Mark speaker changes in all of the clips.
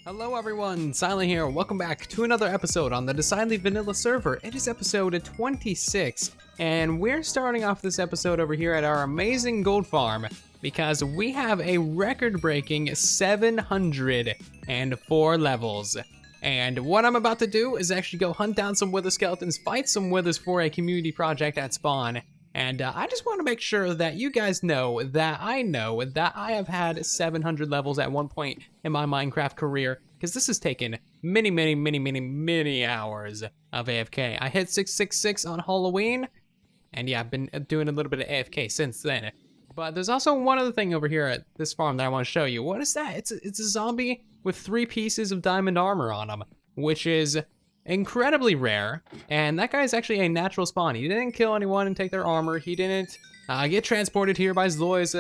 Speaker 1: Hello everyone, Silent here. Welcome back to another episode on the Decidedly Vanilla server. It is episode 26, and we're starting off this episode over here at our amazing gold farm because we have a record-breaking 704 levels. And what I'm about to do is actually go hunt down some wither skeletons, fight some withers for a community project at spawn. And I just want to make sure that you guys know that I have had 700 levels at one point in my Minecraft career, because this has taken many hours of AFK. I hit 666 on Halloween, and yeah, I've been doing a little bit of AFK since then. But there's also one other thing over here at this farm that I want to show you. What is that? It's a zombie with 3 pieces of diamond armor on him, which is incredibly rare, and that guy is actually a natural spawn. He didn't kill anyone and take their armor. He didn't get transported here by Zloy's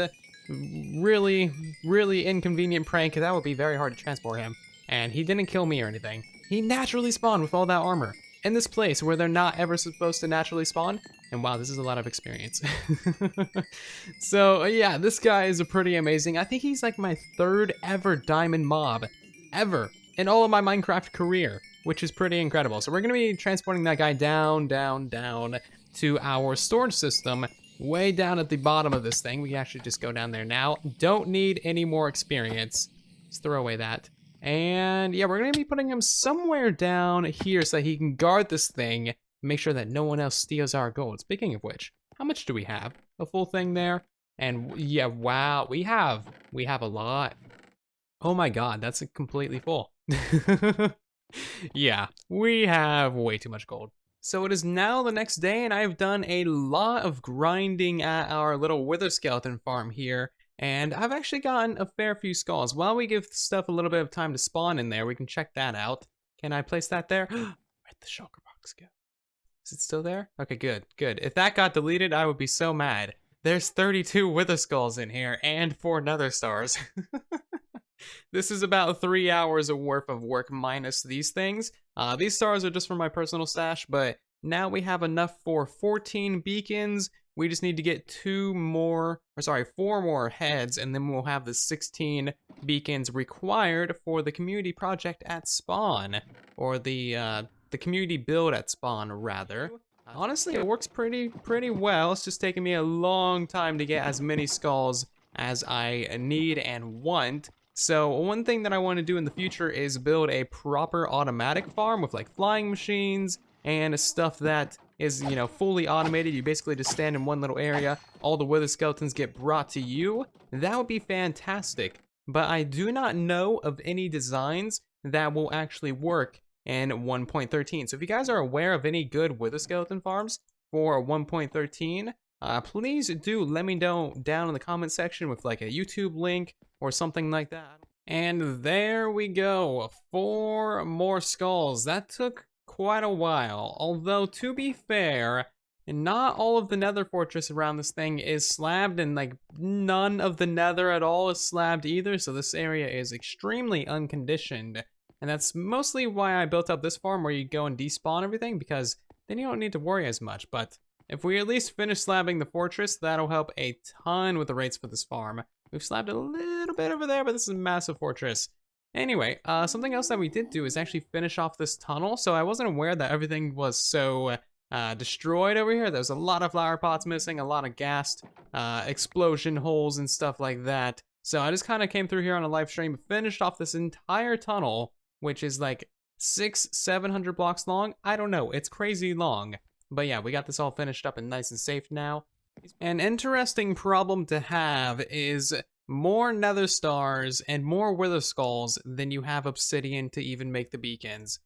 Speaker 1: really inconvenient prank, because that would be very hard to transport him. And he didn't kill me or anything. He naturally spawned with all that armor in this place where they're not ever supposed to naturally spawn. And wow, this is a lot of experience. So yeah, this guy is pretty amazing. I think he's like my 3rd ever diamond mob ever in all of my Minecraft career, which is pretty incredible. So we're gonna be transporting that guy down to our storage system, way down at the bottom of this thing. We can actually just go down there now. Don't need any more experience. Let's throw away that. And yeah, we're gonna be putting him somewhere down here so that he can guard this thing, make sure that no one else steals our gold. Speaking of which, how much do we have? A full thing there? And yeah, wow, we have a lot. Oh my god, that's completely full. Yeah, we have way too much gold. So it is now the next day, and I've done a lot of grinding at our little wither skeleton farm here, and I've actually gotten a fair few skulls. While we give stuff a little bit of time to spawn in there, we can check that out. Can I place that there? Where'd the shulker box go? Is it still there? Okay, good. If that got deleted, I would be so mad. There's 32 wither skulls in here, and 4 nether stars. This is about 3 hours worth of work minus these things. These stars are just for my personal stash, but now we have enough for 14 beacons. We just need to get 4 more heads, and then we'll have the 16 beacons required for the community project at spawn, or the community build at spawn, rather. Honestly, it works pretty well. It's just taking me a long time to get as many skulls as I need and want. So one thing that I want to do in the future is build a proper automatic farm with like flying machines and stuff that is, you know, fully automated. You basically just stand in one little area, all the wither skeletons get brought to you. That would be fantastic. But I do not know of any designs that will actually work in 1.13. So if you guys are aware of any good wither skeleton farms for 1.13, please do let me know down in the comment section with like a YouTube link or something like that. And there we go, 4 more skulls. That took quite a while, although to be fair, not all of the nether fortress around this thing is slabbed, and like none of the nether at all is slabbed either, so this area is extremely unconditioned. And that's mostly why I built up this farm where you go and despawn everything, because then you don't need to worry as much. But if we at least finish slabbing the fortress, that'll help a ton with the rates for this farm. We've slabbed a little bit over there, but this is a massive fortress. Anyway, something else that we did do is actually finish off this tunnel. So I wasn't aware that everything was so destroyed over here. There's a lot of flower pots missing, a lot of ghast explosion holes and stuff like that. So I just kind of came through here on a live stream, finished off this entire tunnel, which is like 700 blocks long. I don't know, it's crazy long. But yeah, we got this all finished up and nice and safe now. An interesting problem to have is more nether stars and more wither skulls than you have obsidian to even make the beacons.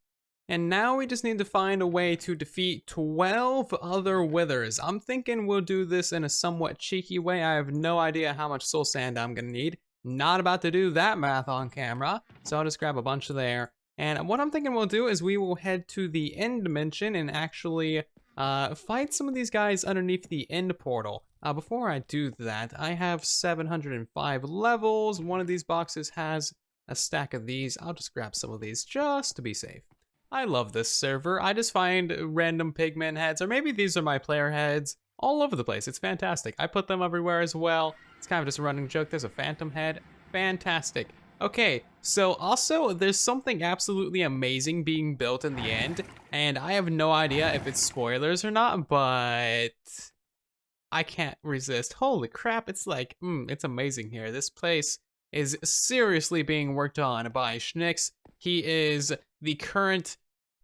Speaker 1: And now we just need to find a way to defeat 12 other withers. I'm thinking we'll do this in a somewhat cheeky way. I have no idea how much soul sand I'm gonna need. Not about to do that math on camera, so I'll just grab a bunch there. And what I'm thinking we'll do is we will head to the end dimension and actually fight some of these guys underneath the end portal. Before I do that, I have 705 levels. One of these boxes has a stack of these. I'll just grab some of these just to be safe. I love this server. I just find random pigman heads, or maybe these are my player heads, all over the place. It's fantastic. I put them everywhere as well. It's kind of just a running joke. There's a phantom head. Fantastic. Okay, so also there's something absolutely amazing being built in the end, and I have no idea if it's spoilers or not, but I can't resist. Holy crap, it's like, it's amazing here. This place is seriously being worked on by Schnicks. He is the current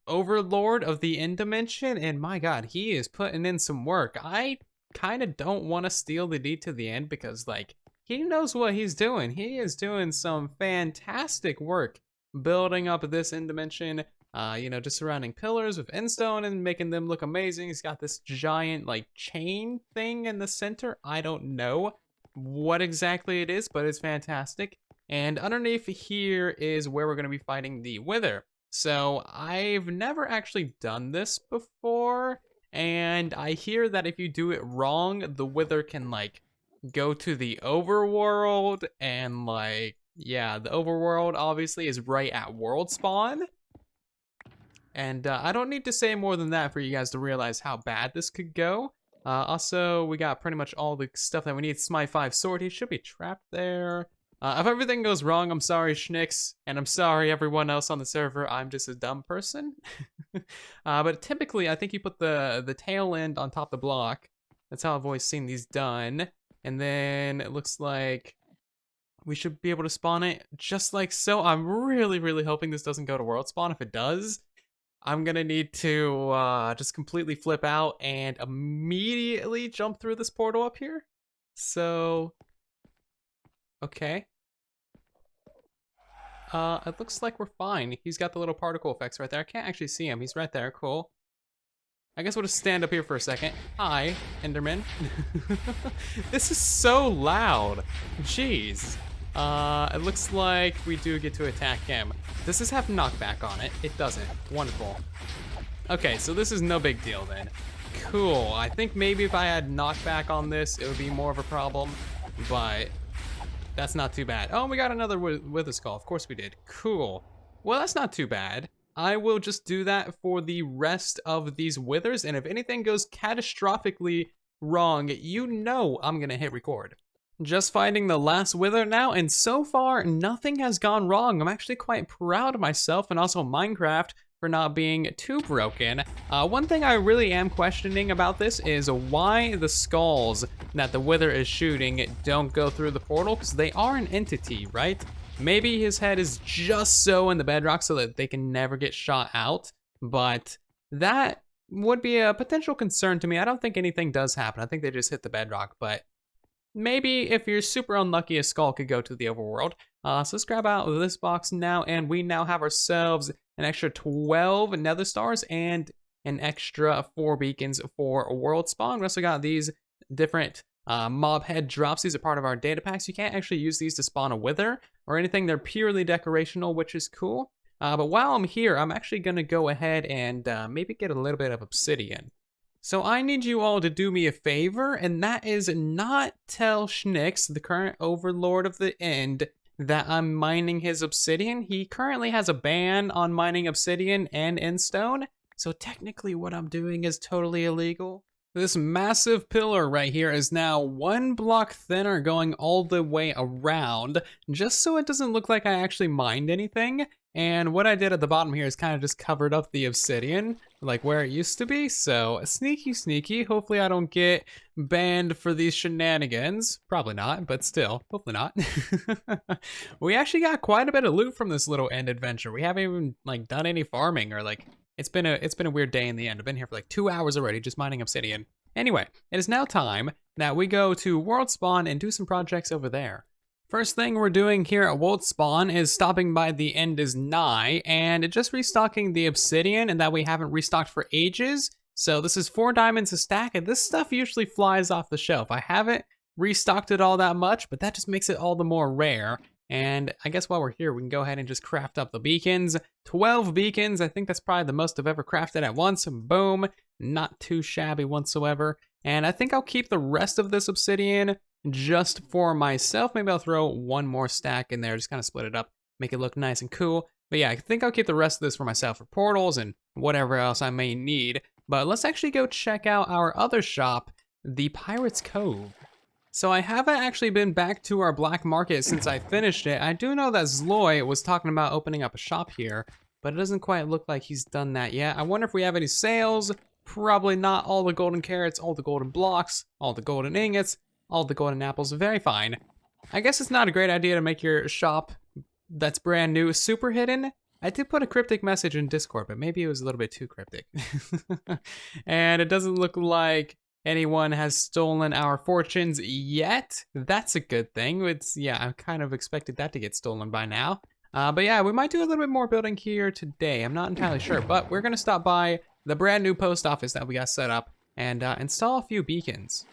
Speaker 1: overlord of the end dimension, and my god, he is putting in some work. I kind of don't want to steal the deed to the end because, like, he knows what he's doing. He is doing some fantastic work building up this end dimension. Just surrounding pillars with endstone and making them look amazing. He's got this giant, like, chain thing in the center. I don't know what exactly it is, but it's fantastic. And underneath here is where we're going to be fighting the Wither. So I've never actually done this before, and I hear that if you do it wrong, the Wither can, like, go to the overworld, and, like, yeah, the overworld obviously is right at world spawn. And I don't need to say more than that for you guys to realize how bad this could go. Also, we got pretty much all the stuff that we need. Smite 5 sword, he should be trapped there. If everything goes wrong, I'm sorry, Schnicks, and I'm sorry everyone else on the server. I'm just a dumb person. But typically, I think you put the tail end on top of the block. That's how I've always seen these done. And then it looks like we should be able to spawn it just like so. I'm really, really hoping this doesn't go to world spawn. If it does, I'm gonna need to just completely flip out and immediately jump through this portal up here. So, okay. It looks like we're fine. He's got the little particle effects right there. I can't actually see him. He's right there. Cool. I guess we'll just stand up here for a second. Hi, Enderman. This is so loud. Jeez. It looks like we do get to attack him. Does this have knockback on it? It doesn't. Wonderful. Okay, so this is no big deal then. Cool. I think maybe if I had knockback on this, it would be more of a problem, but that's not too bad. Oh, we got another Wither Skull. Of course we did. Cool. Well, that's not too bad. I will just do that for the rest of these Withers, and if anything goes catastrophically wrong, you know I'm gonna hit record. Just fighting the last Wither now, and so far, nothing has gone wrong. I'm actually quite proud of myself and also Minecraft for not being too broken. One thing I really am questioning about this is why the skulls that the Wither is shooting don't go through the portal, because they are an entity, right? Maybe his head is just so in the bedrock so that they can never get shot out, but that would be a potential concern to me. I don't think anything does happen. I think they just hit the bedrock, but maybe if you're super unlucky, a skull could go to the overworld. So let's grab out this box now, and we now have ourselves an extra 12 nether stars and an extra 4 beacons for world spawn. We also got these different mob head drops. These are part of our data packs. You can't actually use these to spawn a Wither or anything. They're purely decorational, which is cool. But while I'm here, I'm actually going to go ahead and maybe get a little bit of obsidian. So I need you all to do me a favor, and that is not tell Schnicks, the current overlord of the end, that I'm mining his obsidian. He currently has a ban on mining obsidian and endstone, so technically what I'm doing is totally illegal. This massive pillar right here is now 1 block thinner going all the way around, just so it doesn't look like I actually mined anything. And what I did at the bottom here is kind of just covered up the obsidian, like where it used to be. So sneaky, sneaky. Hopefully I don't get banned for these shenanigans. Probably not, but still, hopefully not. We actually got quite a bit of loot from this little end adventure. We haven't even like done any farming or like, it's been a weird day in the end. I've been here for like 2 hours already just mining obsidian. Anyway, it is now time that we go to World Spawn and do some projects over there. First thing we're doing here at World Spawn is stopping by the End is Nigh and just restocking the obsidian, and that we haven't restocked for ages. So this is 4 diamonds a stack, and this stuff usually flies off the shelf. I haven't restocked it all that much, but that just makes it all the more rare. And I guess while we're here, we can go ahead and just craft up the beacons. 12 beacons, I think that's probably the most I've ever crafted at once. Boom, not too shabby whatsoever. And I think I'll keep the rest of this obsidian just for myself. Maybe I'll throw 1 more stack in there, just kind of split it up, make it look nice and cool. But yeah, I think I'll keep the rest of this for myself for portals and whatever else I may need. But let's actually go check out our other shop, the Pirate's Cove. So I haven't actually been back to our black market since I finished it. I do know that Zloy was talking about opening up a shop here, but it doesn't quite look like he's done that yet. I wonder if we have any sales. Probably not. All the golden carrots, all the golden blocks, all the golden ingots, all the golden apples. Very fine. I guess it's not a great idea to make your shop that's brand new super hidden. I did put a cryptic message in Discord, but maybe it was a little bit too cryptic. And it doesn't look like anyone has stolen our fortunes yet. That's a good thing. Yeah, I kind of expected that to get stolen by now. But yeah, we might do a little bit more building here today. I'm not entirely sure, but we're gonna stop by the brand new post office that we got set up and install a few beacons.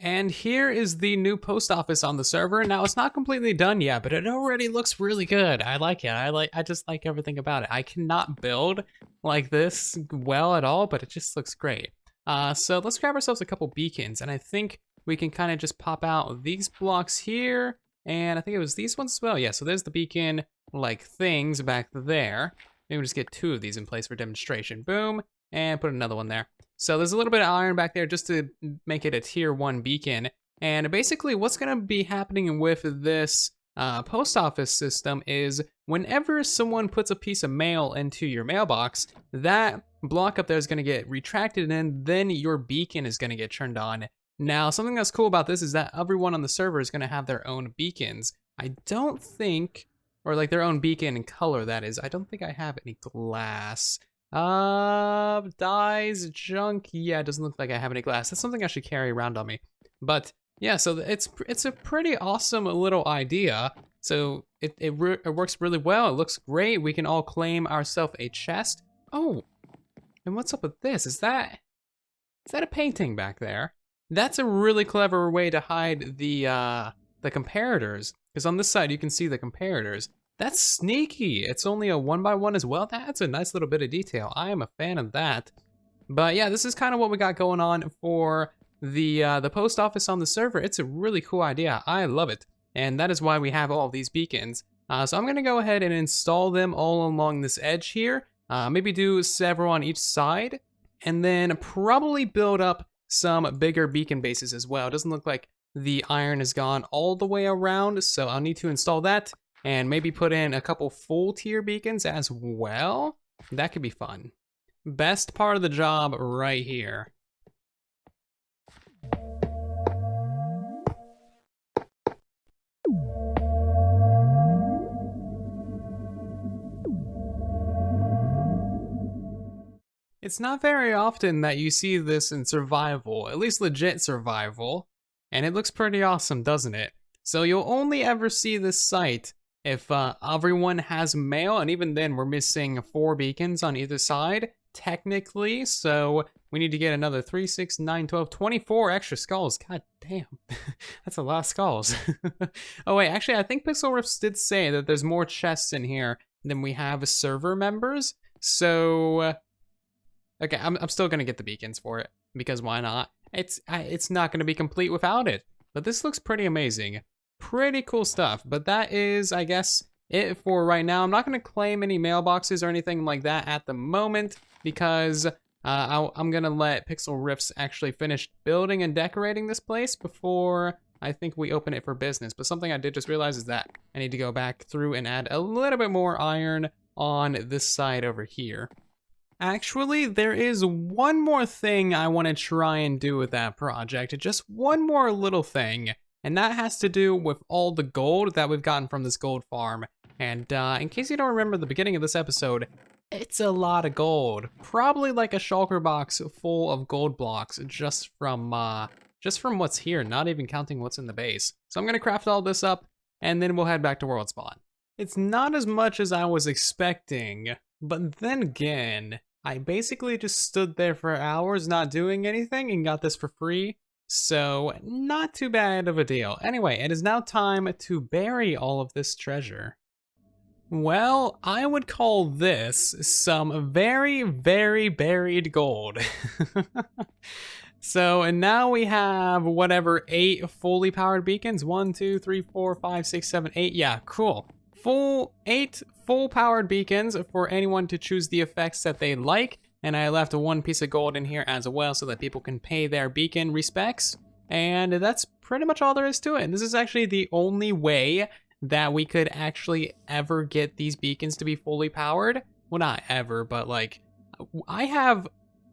Speaker 1: And here is the new post office on the server. Now it's not completely done yet, but it already looks really good. I like it. I just like everything about it. I cannot build like this well at all, but it just looks great. So let's grab ourselves a couple beacons, and I think we can kind of just pop out these blocks here, and I think it was these ones as well. Yeah, so there's the beacon like things back there. Maybe we'll just get 2 of these in place for demonstration. Boom, and put another one there. So there's a little bit of iron back there just to make it a tier 1 beacon. And basically what's gonna be happening with this post office system is whenever someone puts a piece of mail into your mailbox, that block up there is gonna get retracted and then your beacon is gonna get turned on. Now, something that's cool about this is that everyone on the server is gonna have their own beacons. I don't think, or like their own beacon and color that is, I don't think I have any glass. Dyes, junk, yeah, it doesn't look like I have any glass. That's something I should carry around on me. But yeah, so it's a pretty awesome little idea. So it works really well, it looks great. We can all claim ourselves a chest. Oh, and what's up with this? Is that a painting back there? That's a really clever way to hide the comparators, because on this side you can see the comparators. That's sneaky. It's only a 1x1 as well. That's a nice little bit of detail. I am a fan of that. But yeah, this is kind of what we got going on for the post office on the server. It's a really cool idea. I love it. And that is why we have all these beacons. So I'm gonna go ahead and install them all along this edge here. Maybe do several on each side, and then probably build up some bigger beacon bases as well. It doesn't look like the iron is gone all the way around, so I'll need to install that. And maybe put in a couple full tier beacons as well. That could be fun. Best part of the job right here. It's not very often that you see this in survival, at least legit survival. And it looks pretty awesome, doesn't it? So you'll only ever see this site if everyone has mail, and even then we're missing 4 beacons on either side, technically, so we need to get another 3, 6, 9, 12, 24 extra skulls. God damn, that's a lot of skulls. Oh wait, actually I think Pixlriff did say that there's more chests in here than we have server members, so okay, I'm still gonna get the beacons for it, because why not? It's not gonna be complete without it, but this looks pretty amazing. Pretty cool stuff, but that is, I guess, it for right now. I'm not going to claim any mailboxes or anything like that at the moment, because I'm going to let Pixlriff actually finish building and decorating this place before I think we open it for business. But something I did just realize is that I need to go back through and add a little bit more iron on this side over here. Actually, there is one more thing I want to try and do with that project, just one more little thing. And that has to do with all the gold that we've gotten from this gold farm. And in case you don't remember the beginning of this episode, it's a lot of gold. Probably like a shulker box full of gold blocks just from what's here, not even counting what's in the base. So I'm gonna craft all this up, and then we'll head back to World Spawn. It's not as much as I was expecting, but then again, I basically just stood there for hours not doing anything and got this for free. So, not too bad of a deal. Anyway, it is now time to bury all of this treasure. Well, I would call this some very, very buried gold. So, and now we have whatever, 8 fully powered beacons. 1, 2, 3, 4, 5, 6, 7, 8. Yeah, cool. 8 full powered beacons for anyone to choose the effects that they like. And I left 1 piece of gold in here as well so that people can pay their beacon respects. And that's pretty much all there is to it. And this is actually the only way that we could actually ever get these beacons to be fully powered. Well, not ever, but like, I have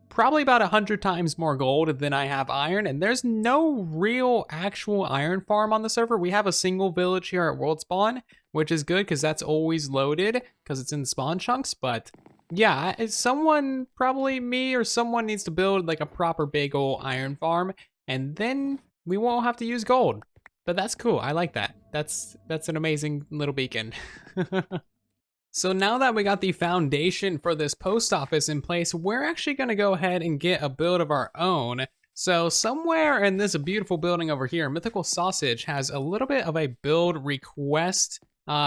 Speaker 1: probably about 100 times more gold than I have iron, and there's no real actual iron farm on the server. We have a single village here at World Spawn, which is good because that's always loaded because it's in spawn chunks, but yeah, someone, probably me or someone, needs to build like a proper big old iron farm, and then we won't have to use gold. But that's cool, I like that. That's an amazing little beacon. So now that we got the foundation for this post office in place, we're actually gonna go ahead and get a build of our own. So somewhere in this beautiful building over here, Mythical Sausage has a little bit of a build request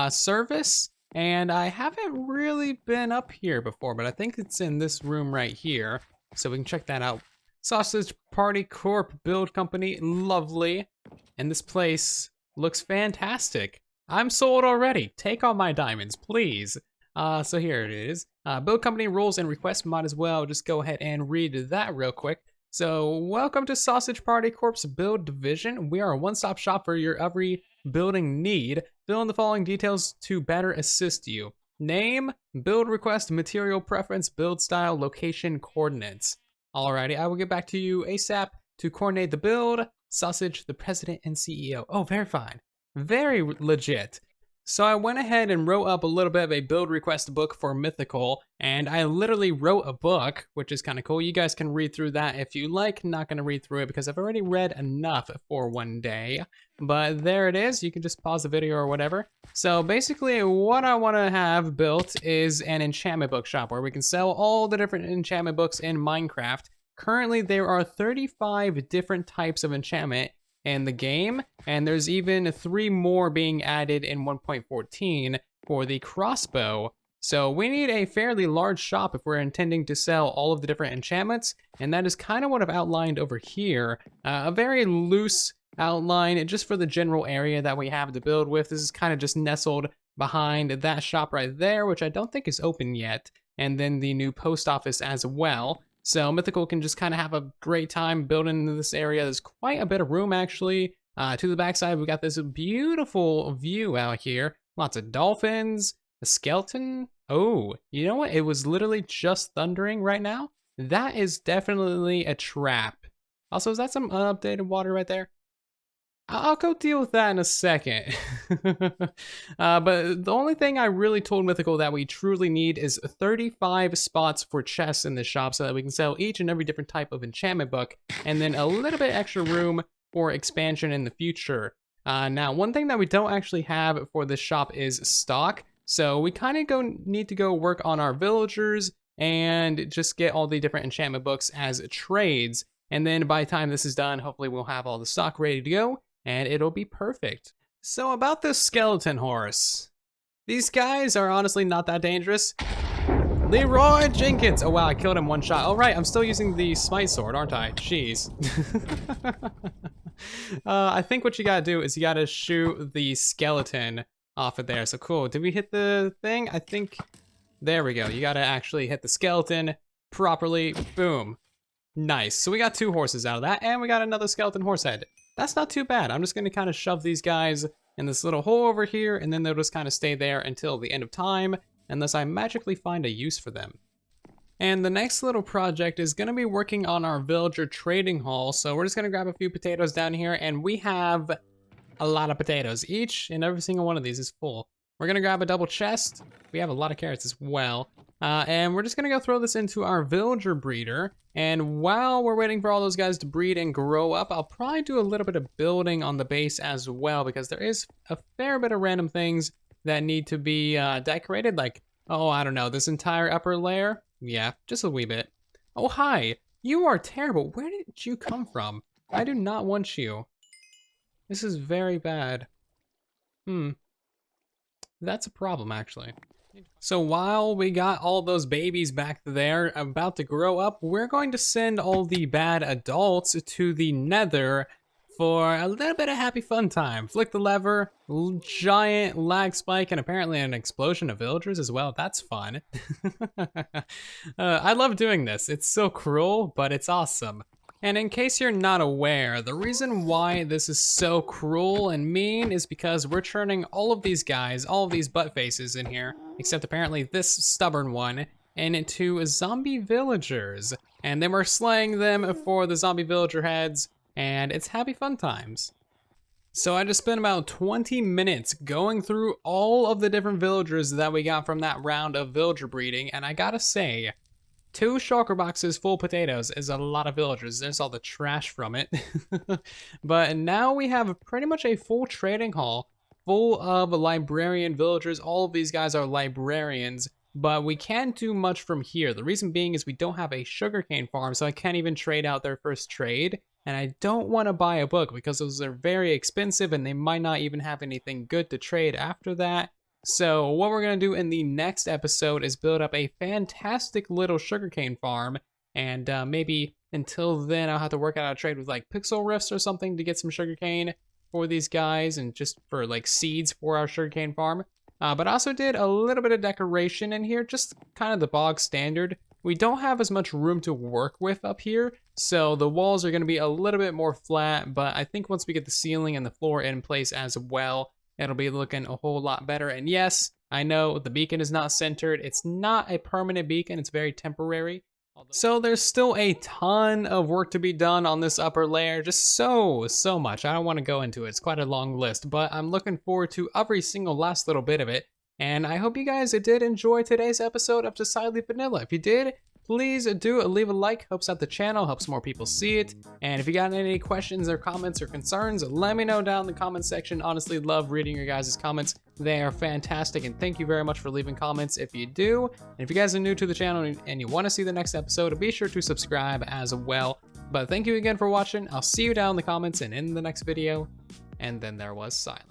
Speaker 1: service, and I haven't really been up here before, but I think it's in this room right here, so we can check that out. Sausage Party Corp Build Company, lovely. And this place looks fantastic. I'm sold already. Take all my diamonds, please. So here it is. Build company rules and requests. Might as well just go ahead and read that real quick. So, welcome to Sausage Party Corp's build division. We are a one-stop shop for your every building need. Fill in the following details to better assist you. Name, build request, material preference, build style, location, coordinates. Alrighty, I will get back to you ASAP to coordinate the build. Sausage, the president and CEO. Oh, very fine. Very legit. So I went ahead and wrote up a little bit of a build request book for Mythical, and I literally wrote a book, which is kind of cool. You guys can read through that if you like. Not going to read through it because I've already read enough for one day. But there it is. You can just pause the video or whatever. So basically what I want to have built is an enchantment book shop where we can sell all the different enchantment books in Minecraft. Currently, there are 35 different types of enchantment in the game, and there's even 3 more being added in 1.14 for the crossbow. So we need a fairly large shop if we're intending to sell all of the different enchantments, and that is kind of what I've outlined over here. A very loose outline just for the general area that we have to build with. This is kind of just nestled behind that shop right there, which I don't think is open yet, and then the new post office as well. So Mythical can just kind of have a great time building in this area. There's quite a bit of room actually. To the backside, we got this beautiful view out here. Lots of dolphins, a skeleton. Oh, you know what? It was literally just thundering right now. That is definitely a trap. Also, is that some unupdated water right there? I'll go deal with that in a second. But the only thing I really told Mythical that we truly need is 35 spots for chests in the shop so that we can sell each and every different type of enchantment book, and then a little bit extra room for expansion in the future. Now, one thing that we don't actually have for this shop is stock, so we kind of need to go work on our villagers and just get all the different enchantment books as trades, and then by the time this is done, hopefully we'll have all the stock ready to go, and it'll be perfect. So about this skeleton horse. These guys are honestly not that dangerous. Leroy Jenkins! Oh wow, I killed him one shot. All right, I'm still using the smite sword, aren't I? Jeez. I think what you gotta do is you gotta shoot the skeleton off of there. So cool, did we hit the thing? I think, there we go. You gotta actually hit the skeleton properly, boom. Nice, so we got 2 horses out of that, and we got another skeleton horse head. That's not too bad. I'm just gonna kind of shove these guys in this little hole over here, and then they'll just kind of stay there until the end of time, unless I magically find a use for them. And the next little project is gonna be working on our villager trading hall, so we're just gonna grab a few potatoes down here, and we have a lot of potatoes. Each and every single one of these is full. We're gonna grab a double chest. We have a lot of carrots as well. And we're just gonna go throw this into our villager breeder. And while we're waiting for all those guys to breed and grow up, I'll probably do a little bit of building on the base as well, because there is a fair bit of random things that need to be decorated. Like, oh, I don't know, this entire upper layer? Yeah, just a wee bit. Oh, hi, you are terrible. Where did you come from? I do not want you. This is very bad. That's a problem, actually. So while we got all those babies back there about to grow up, we're going to send all the bad adults to the nether for a little bit of happy fun time. Flick the lever, giant lag spike, and apparently an explosion of villagers as well. That's fun. I love doing this. It's so cruel, but it's awesome. And in case you're not aware, the reason why this is so cruel and mean is because we're turning all of these guys, all of these butt faces in here, except apparently this stubborn one, into zombie villagers. And then we're slaying them for the zombie villager heads, and it's happy fun times. So I just spent about 20 minutes going through all of the different villagers that we got from that round of villager breeding, and I gotta say, 2 shulker boxes full of potatoes is a lot of villagers. There's all the trash from it. But now we have pretty much a full trading hall full of librarian villagers. All of these guys are librarians, but we can't do much from here. The reason being is we don't have a sugarcane farm, so I can't even trade out their first trade. And I don't want to buy a book because those are very expensive and they might not even have anything good to trade after that. So what we're going to do in the next episode is build up a fantastic little sugarcane farm, and maybe until then I'll have to work out a trade with like Pixlriffs or something to get some sugarcane for these guys and just for like seeds for our sugarcane farm. But I also did a little bit of decoration in here, just kind of the bog standard. We don't have as much room to work with up here, so the walls are going to be a little bit more flat, but I think once we get the ceiling and the floor in place as well, it'll be looking a whole lot better. And yes, I know the beacon is not centered. It's not a permanent beacon. It's very temporary. So there's still a ton of work to be done on this upper layer. Just so much. I don't want to go into it. It's quite a long list, but I'm looking forward to every single last little bit of it. And I hope you guys did enjoy today's episode of Decidedly Vanilla. If you did, please do leave a like. Helps out the channel, helps more people see it. And if you got any questions or comments or concerns, let me know down in the comment section. Honestly, love reading your guys' comments. They are fantastic, and thank you very much for leaving comments if you do. And if you guys are new to the channel and you want to see the next episode, be sure to subscribe as well. But thank you again for watching. I'll see you down in the comments and in the next video. And then there was silence.